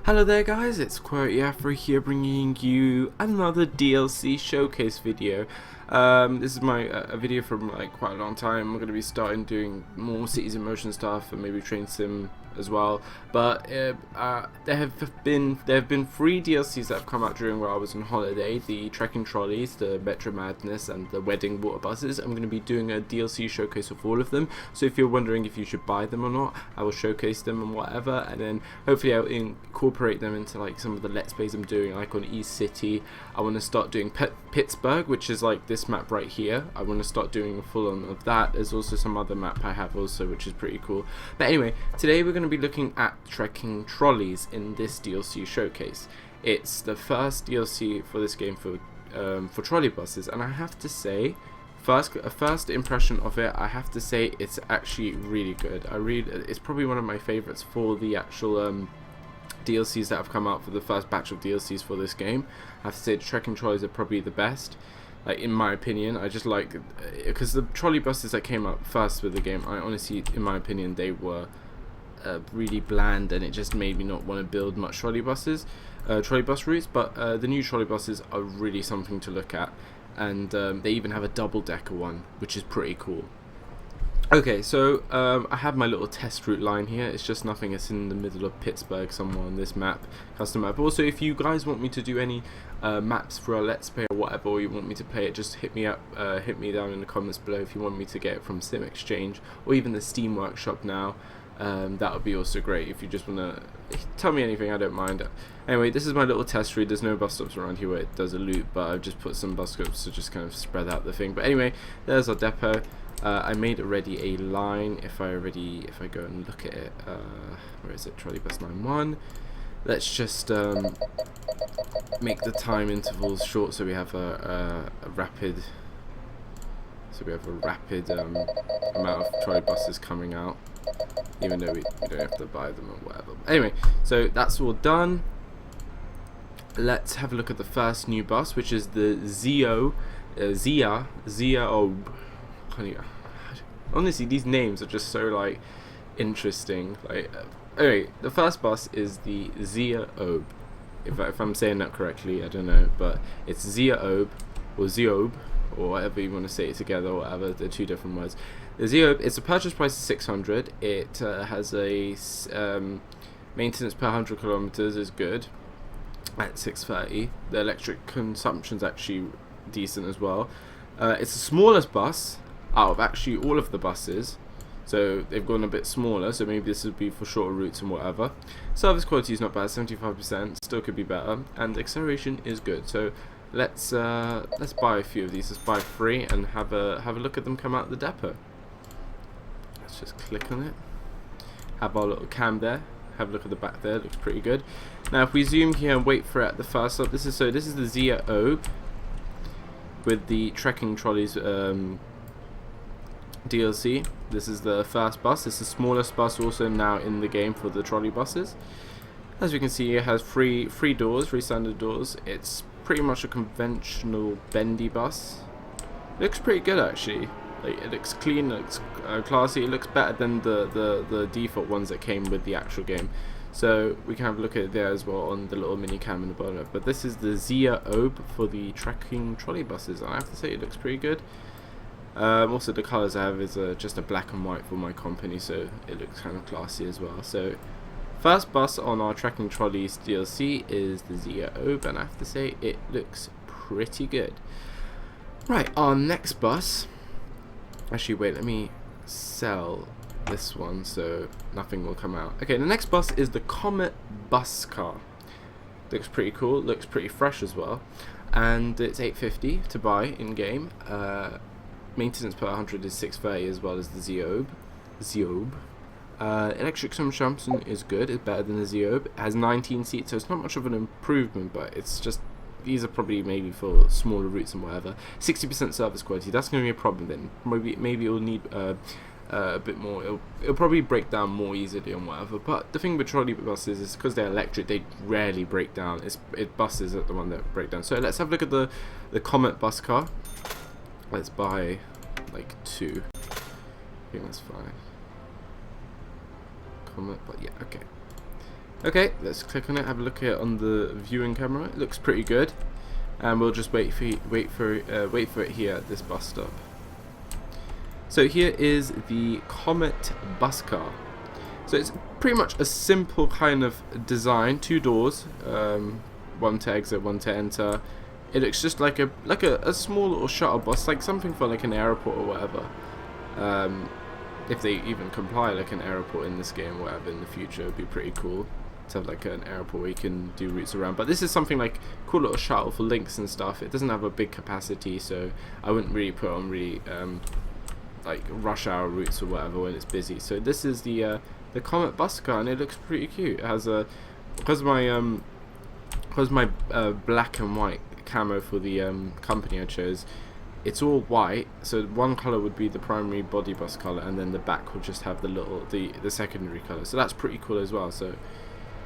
Hello there guys, it's Afro here bringing you another DLC showcase video. This is my a video from quite a long time. I'm going to be starting doing more Cities in Motion stuff and maybe Train Sim as well. But there have been 3 DLCs that have come out during while I was on holiday: the Trekking Trolleys, the Metro Madness, and the Wedding Water Buses. I'm going to be doing a DLC showcase of all of them. So if you're wondering if you should buy them or not, I will showcase them and whatever, and then hopefully I'll incorporate them into like some of the Let's Plays I'm doing, like on East City. I want to start doing Pittsburgh, which is like this map right here. I want to start doing a full on of that. There's also some other map I have also, which is pretty cool. But anyway, today we're going to be looking at Trekking Trolleys in this DLC showcase. It's the first DLC for this game for trolley buses, and I have to say, first impression of it, I have to say it's actually really good. It's probably one of my favorites for the actual DLCs that have come out for the first batch of DLCs for this game. I have to say the Trekking Trolleys are probably the best, like in my opinion. I just like, because the trolley buses that came out first with the game, I honestly, in my opinion, they were really bland, and it just made me not want to build much trolley bus routes. But the new trolley buses are really something to look at, and they even have a double-decker one, which is pretty cool. Okay, so I have my little test route line here. It's just nothing. It's in the middle of Pittsburgh somewhere on this map, custom map. Also, if you guys want me to do any maps for a Let's Play or whatever, or you want me to play it, just hit me up, hit me down in the comments below if you want me to get it from Sim Exchange or even the Steam Workshop now. That would be also great. If you just want to tell me anything, I don't mind. Anyway, this is my little test route. There's no bus stops around here where it does a loop, but I've just put some bus stops to just kind of spread out the thing. But anyway, there's our depot. I made already a line. If I go and look at it, where is it? Trolleybus line 1. Let's just make the time intervals short, so we have a rapid. So we have a rapid amount of trolley buses coming out, even though we don't have to buy them or whatever. Anyway, so that's all done. Let's have a look at the first new bus, which is the Zia OB. Honestly, these names are just so like interesting. Like, anyway, the first bus is the Zia OB. If I'm saying that correctly, I don't know, but it's Zia OB or Zia OB or whatever you want to say it together, or whatever. They're 2 different words. The Zia OB, it's a purchase price of 600. It has a maintenance per 100 kilometers is good at 630. The electric consumption's actually decent as well. It's the smallest bus out of actually all of the buses, so they've gone a bit smaller, so maybe this would be for shorter routes and whatever. Service quality is not bad, 75%, still could be better, and acceleration is good. So let's buy a few of these. Let's buy 3 and have a look at them come out of the depot. Let's just click on it, have our little cam there, have a look at the back there. Looks pretty good. Now if we zoom here and wait for it at the first up, this is the Zia OB with the Trekking Trolleys DLC. This is the first bus. It's the smallest bus also now in the game for the trolley buses. As we can see, it has three standard doors. It's pretty much a conventional bendy bus. It looks pretty good actually. Like, it looks clean, it looks classy. It looks better than the default ones that came with the actual game. So we can have a look at it there as well on the little mini cam in the bottom. But this is the Zia OB for the Trekking Trolley buses, and I have to say it looks pretty good. Also, the colours I have is just a black and white for my company, so it looks kind of classy as well. So first bus on our Trekking Trolleys DLC is the Zia OB, and I have to say it looks pretty good. Right, our next bus. Actually, wait, let me sell this one so nothing will come out. Okay, the next bus is the Comet Bus Car. Looks pretty cool, looks pretty fresh as well, and it's $850 to buy in game. Maintenance per 100 is 630 as well as the Zia OB. Electric consumption is good, it's better than the Zia OB. It has 19 seats, so it's not much of an improvement, but it's just, these are probably maybe for smaller routes and whatever. 60% service quality, that's going to be a problem then. Maybe it'll need a bit more, it'll probably break down more easily and whatever. But the thing with trolley buses is because they're electric, they rarely break down. Buses are the one that break down. So let's have a look at the Comet Bus Car. Let's buy like 2. I think that's fine. Comet, but yeah, okay. Okay, let's click on it, have a look at it on the viewing camera. It looks pretty good, and we'll just wait for it here at this bus stop. So here is the Comet Bus Car. So it's pretty much a simple kind of design, 2 doors, one to exit, one to enter. It looks just like a small little shuttle bus, like something for like an airport or whatever. If they even comply like an airport in this game or whatever in the future, it'd be pretty cool to have like an airport where you can do routes around. But this is something like cool little shuttle for links and stuff. It doesn't have a big capacity, so I wouldn't really put on really like rush hour routes or whatever when it's busy. So this is the Comet Bus Car, and it looks pretty cute. It has a because my black and white camo for the company I chose. It's all white, so one color would be the primary body bus color, and then the back would just have the secondary color. So that's pretty cool as well. So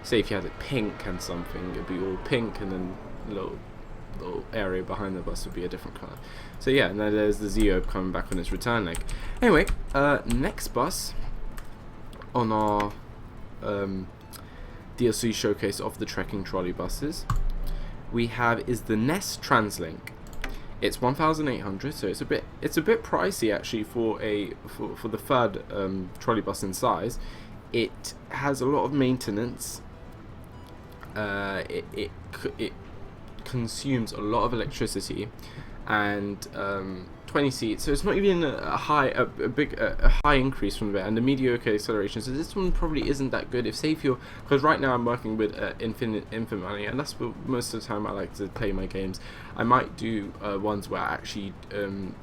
say if you had it pink and something, it'd be all pink, and then a little area behind the bus would be a different color. So yeah, and then there's the Zia OB coming back on its return leg. Anyway, next bus on our DLC showcase of the trekking trolley buses we have is the Translink. It's 1,800, so it's a bit pricey actually for the third trolley bus in size. It has a lot of maintenance. It consumes a lot of electricity, and 20 seats, so it's not even a high increase from there, and the mediocre acceleration. So this one probably isn't that good. Because right now I'm working with infinite money, and that's what most of the time I like to play my games. I might do ones where I actually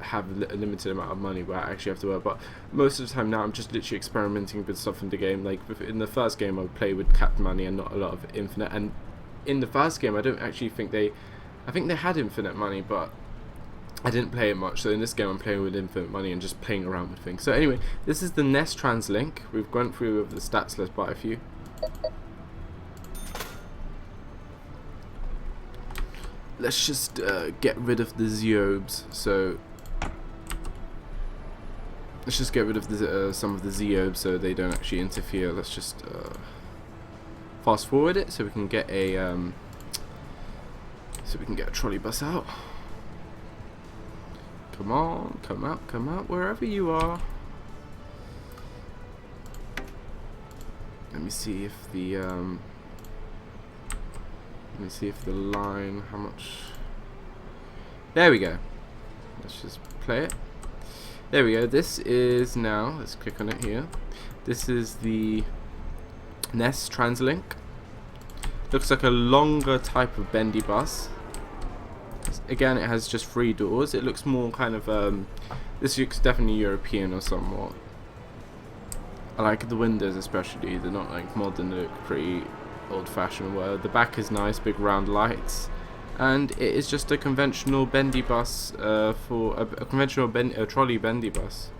have a limited amount of money where I actually have to work, but most of the time now I'm just literally experimenting with stuff in the game. Like in the first game I would play with capped money and not a lot of infinite, and in the first game I think they had infinite money, but I didn't play it much. So in this game I'm playing with infinite money and just playing around with things. So anyway, this is the Translink. We've gone through with the stats. Let's buy a few. Let's just get rid of the Zia OBs. So let's just get rid of the, some of the Zia OBs so they don't actually interfere. Let's just fast forward it so we can get a trolley bus out. Come on, come out, wherever you are. Let me see if the line, how much. There we go. Let's just play it. There we go. This is now. Let's click on it here. This is the Translink. Looks like a longer type of bendy bus. Again, it has just 3 doors. It looks more kind of this looks definitely European or somewhat. I like the windows especially. They're not like modern. They look pretty old-fashioned. Where the back is nice, big round lights, and it is just a conventional bendy bus for a conventional trolley bendy bus.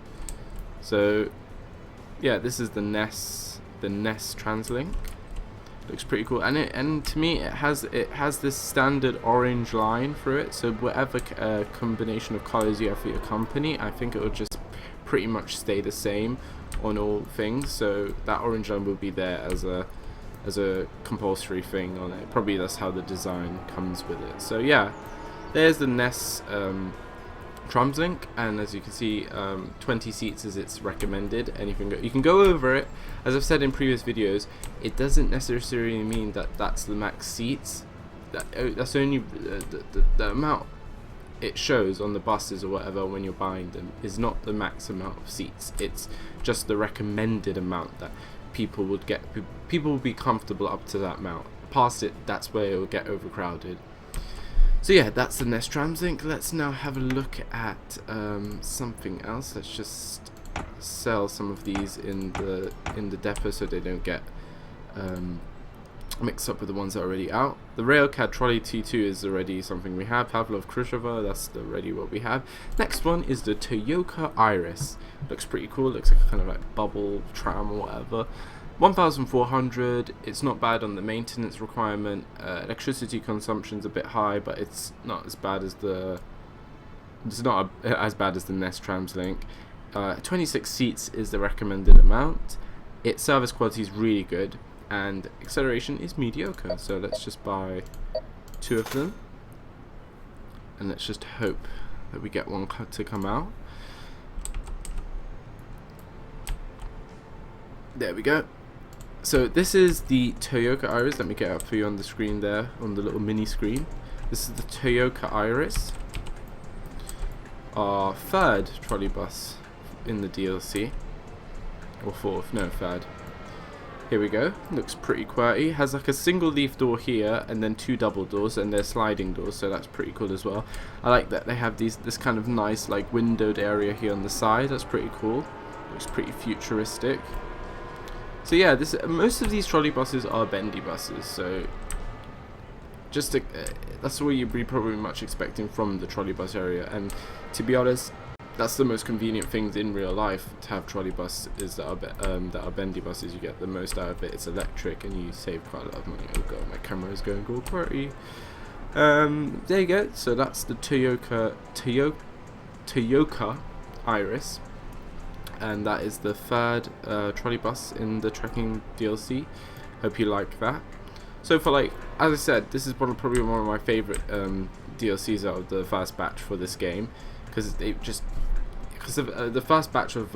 So yeah, this is the Translink. Looks pretty cool, and to me it has this standard orange line through it. So whatever combination of colors you have for your company, I think it will just pretty much stay the same on all things. So that orange line will be there as a compulsory thing on it. Probably that's how the design comes with it. So yeah, there's the Translink, and as you can see, 20 seats is its recommended, and you can go over it. As I've said in previous videos, it doesn't necessarily mean that that's the max seats. That's only the amount it shows on the buses or whatever when you're buying them is not the max amount of seats. It's just the recommended amount that people would get. People will be comfortable up to that amount. Past it, that's where it will get overcrowded. So yeah, that's the Translink. Let's now have a look at something else. Let's just sell some of these in the depot so they don't get mixed up with the ones that are already out. The Railcad Trolley T2 is already something we have. Pavlov Khrushcheva, that's already what we have. Next one is the Toyoka Iris. Looks pretty cool. Looks like a kind of like bubble tram or whatever. 1,400. It's not bad on the maintenance requirement. Electricity consumption's a bit high, but it's not as bad as the Translink. 26 seats is the recommended amount. Its service quality is really good. and acceleration is mediocre. So let's just buy 2 of them, and let's just hope that we get one to come out. There we go. So this is the Toyoka Iris. Let me get it up for you on the screen there, on the little mini screen. This is the Toyoka Iris, our 3rd trolleybus in the DLC, or 4th, no, 3rd. Here we go. Looks pretty QWERTY. Has like a single leaf door here, and then 2 double doors, and they're sliding doors, so that's pretty cool as well. I like that they have this kind of nice like windowed area here on the side. That's pretty cool. Looks pretty futuristic. So yeah, most of these trolley buses are bendy buses, so just that's what you'd be probably much expecting from the trolley bus area. And to be honest, that's the most convenient things in real life, to have trolley buses that are bendy buses. You get the most out of it. It's electric, and you save quite a lot of money. Oh god, my camera is going all QWERTY. There you go. So that's the Toyoka Iris. And that is the 3rd trolley bus in the trekking DLC. Hope you like that. So for like, as I said, this is probably one of my favorite DLCs out of the first batch for this game, because the first batch of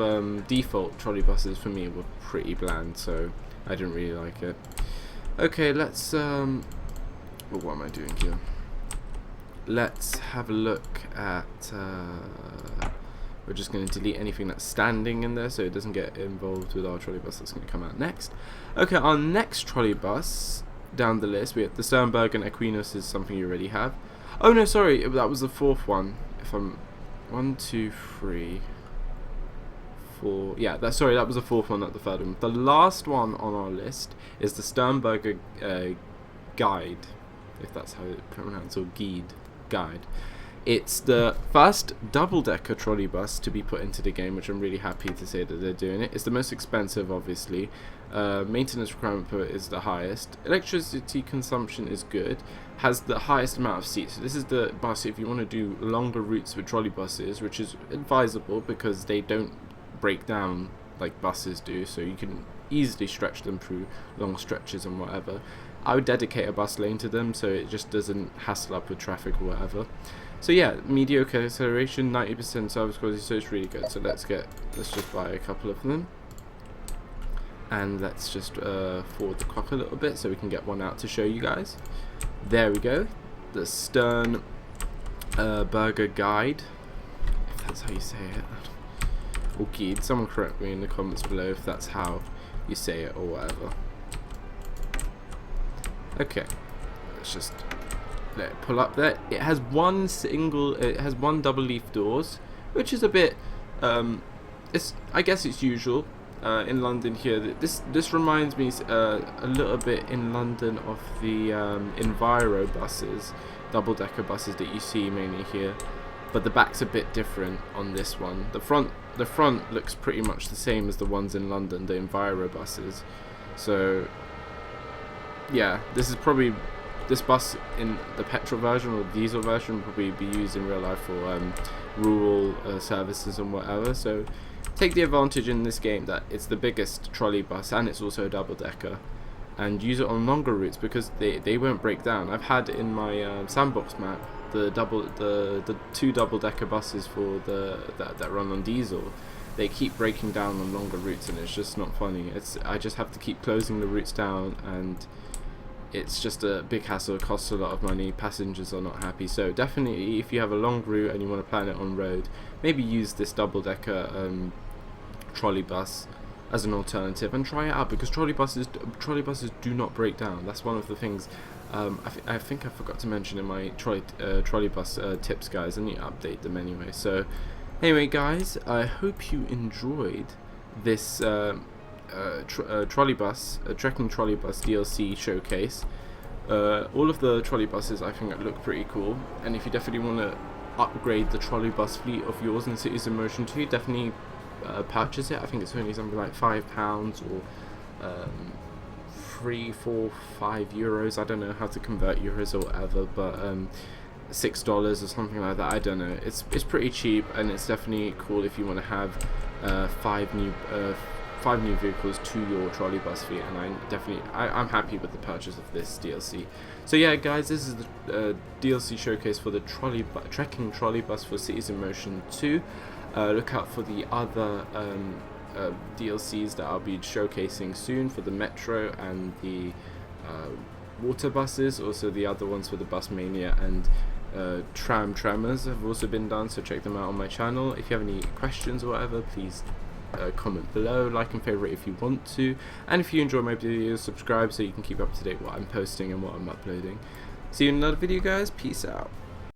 default trolley buses for me were pretty bland, so I didn't really like it. Okay, let's what am I doing here? Let's have a look at. We're just going to delete anything that's standing in there so it doesn't get involved with our trolley bus that's going to come out next. Okay, our next trolley bus down the list, we have the Sternberg and Equinus is something you already have. Oh no, sorry, that was the 4th one. If I'm 1, 2, 3, 4. Yeah, that was the 4th one, not the 3rd one. The last one on our list is the Sternberg Guide, if that's how it pronounced, or Guide. It's the first double-decker trolley bus to be put into the game, which I'm really happy to say that they're doing it. It's the most expensive, obviously. Maintenance requirement per is the highest. Electricity consumption is good. Has the highest amount of seats. So this is the bus if you want to do longer routes with trolley buses, which is advisable because they don't break down like buses do. So you can easily stretch them through long stretches and whatever. I would dedicate a bus lane to them so it just doesn't hassle up with traffic or whatever. So yeah, mediocre acceleration, 90% service quality, so it's really good. So let's just buy a couple of them, and let's just forward the clock a little bit so we can get one out to show you guys. There we go, the Sternberg Guide, if that's how you say it, or Guide. Someone correct me in the comments below if that's how you say it or whatever. Okay, let's just let it pull up there. It has one double leaf doors, which is a bit I guess it's usual in London here. This reminds me a little bit in London of the Enviro buses, double-decker buses that you see mainly here, but the back's a bit different on this one. The front looks pretty much the same as the ones in London, the Enviro buses. So yeah, this bus in the petrol version or diesel version will probably be used in real life for rural services and whatever. So take the advantage in this game that it's the biggest trolley bus and it's also a double-decker, and use it on longer routes because they won't break down. I've had in my sandbox map the 2 double-decker buses for that run on diesel. They keep breaking down on longer routes and it's just not funny. I just have to keep closing the routes down, and it's just a big hassle. It costs a lot of money. Passengers are not happy. So definitely, if you have a long route and you want to plan it on road, maybe use this double-decker trolley bus as an alternative and try it out, because trolley buses do not break down. That's one of the things I think I forgot to mention in my trolley bus tips, guys. I need to update them anyway. So anyway, guys, I hope you enjoyed this trekking trolleybus DLC showcase. All of the trolley buses I think look pretty cool, and if you definitely want to upgrade the trolley bus fleet of yours in Cities in Motion 2, definitely purchase it. I think it's only something like £5 or 3, 4, 5 euros. I don't know how to convert euros or whatever, but $6 or something like that. I don't know. It's pretty cheap, and it's definitely cool if you want to have 5 5 new vehicles to your trolley bus fleet, and I'm happy with the purchase of this DLC. So yeah, guys, this is the DLC showcase for the trekking trolley bus for Cities in Motion 2. Look out for the other DLCs that I'll be showcasing soon for the metro and the water buses. Also the other ones for the Bus Mania and Tremors have also been done, so check them out on my channel. If you have any questions or whatever, please comment below, like and favorite if you want to, and if you enjoy my videos, subscribe so you can keep up to date what I'm posting and what I'm uploading. See you in another video, guys. Peace out.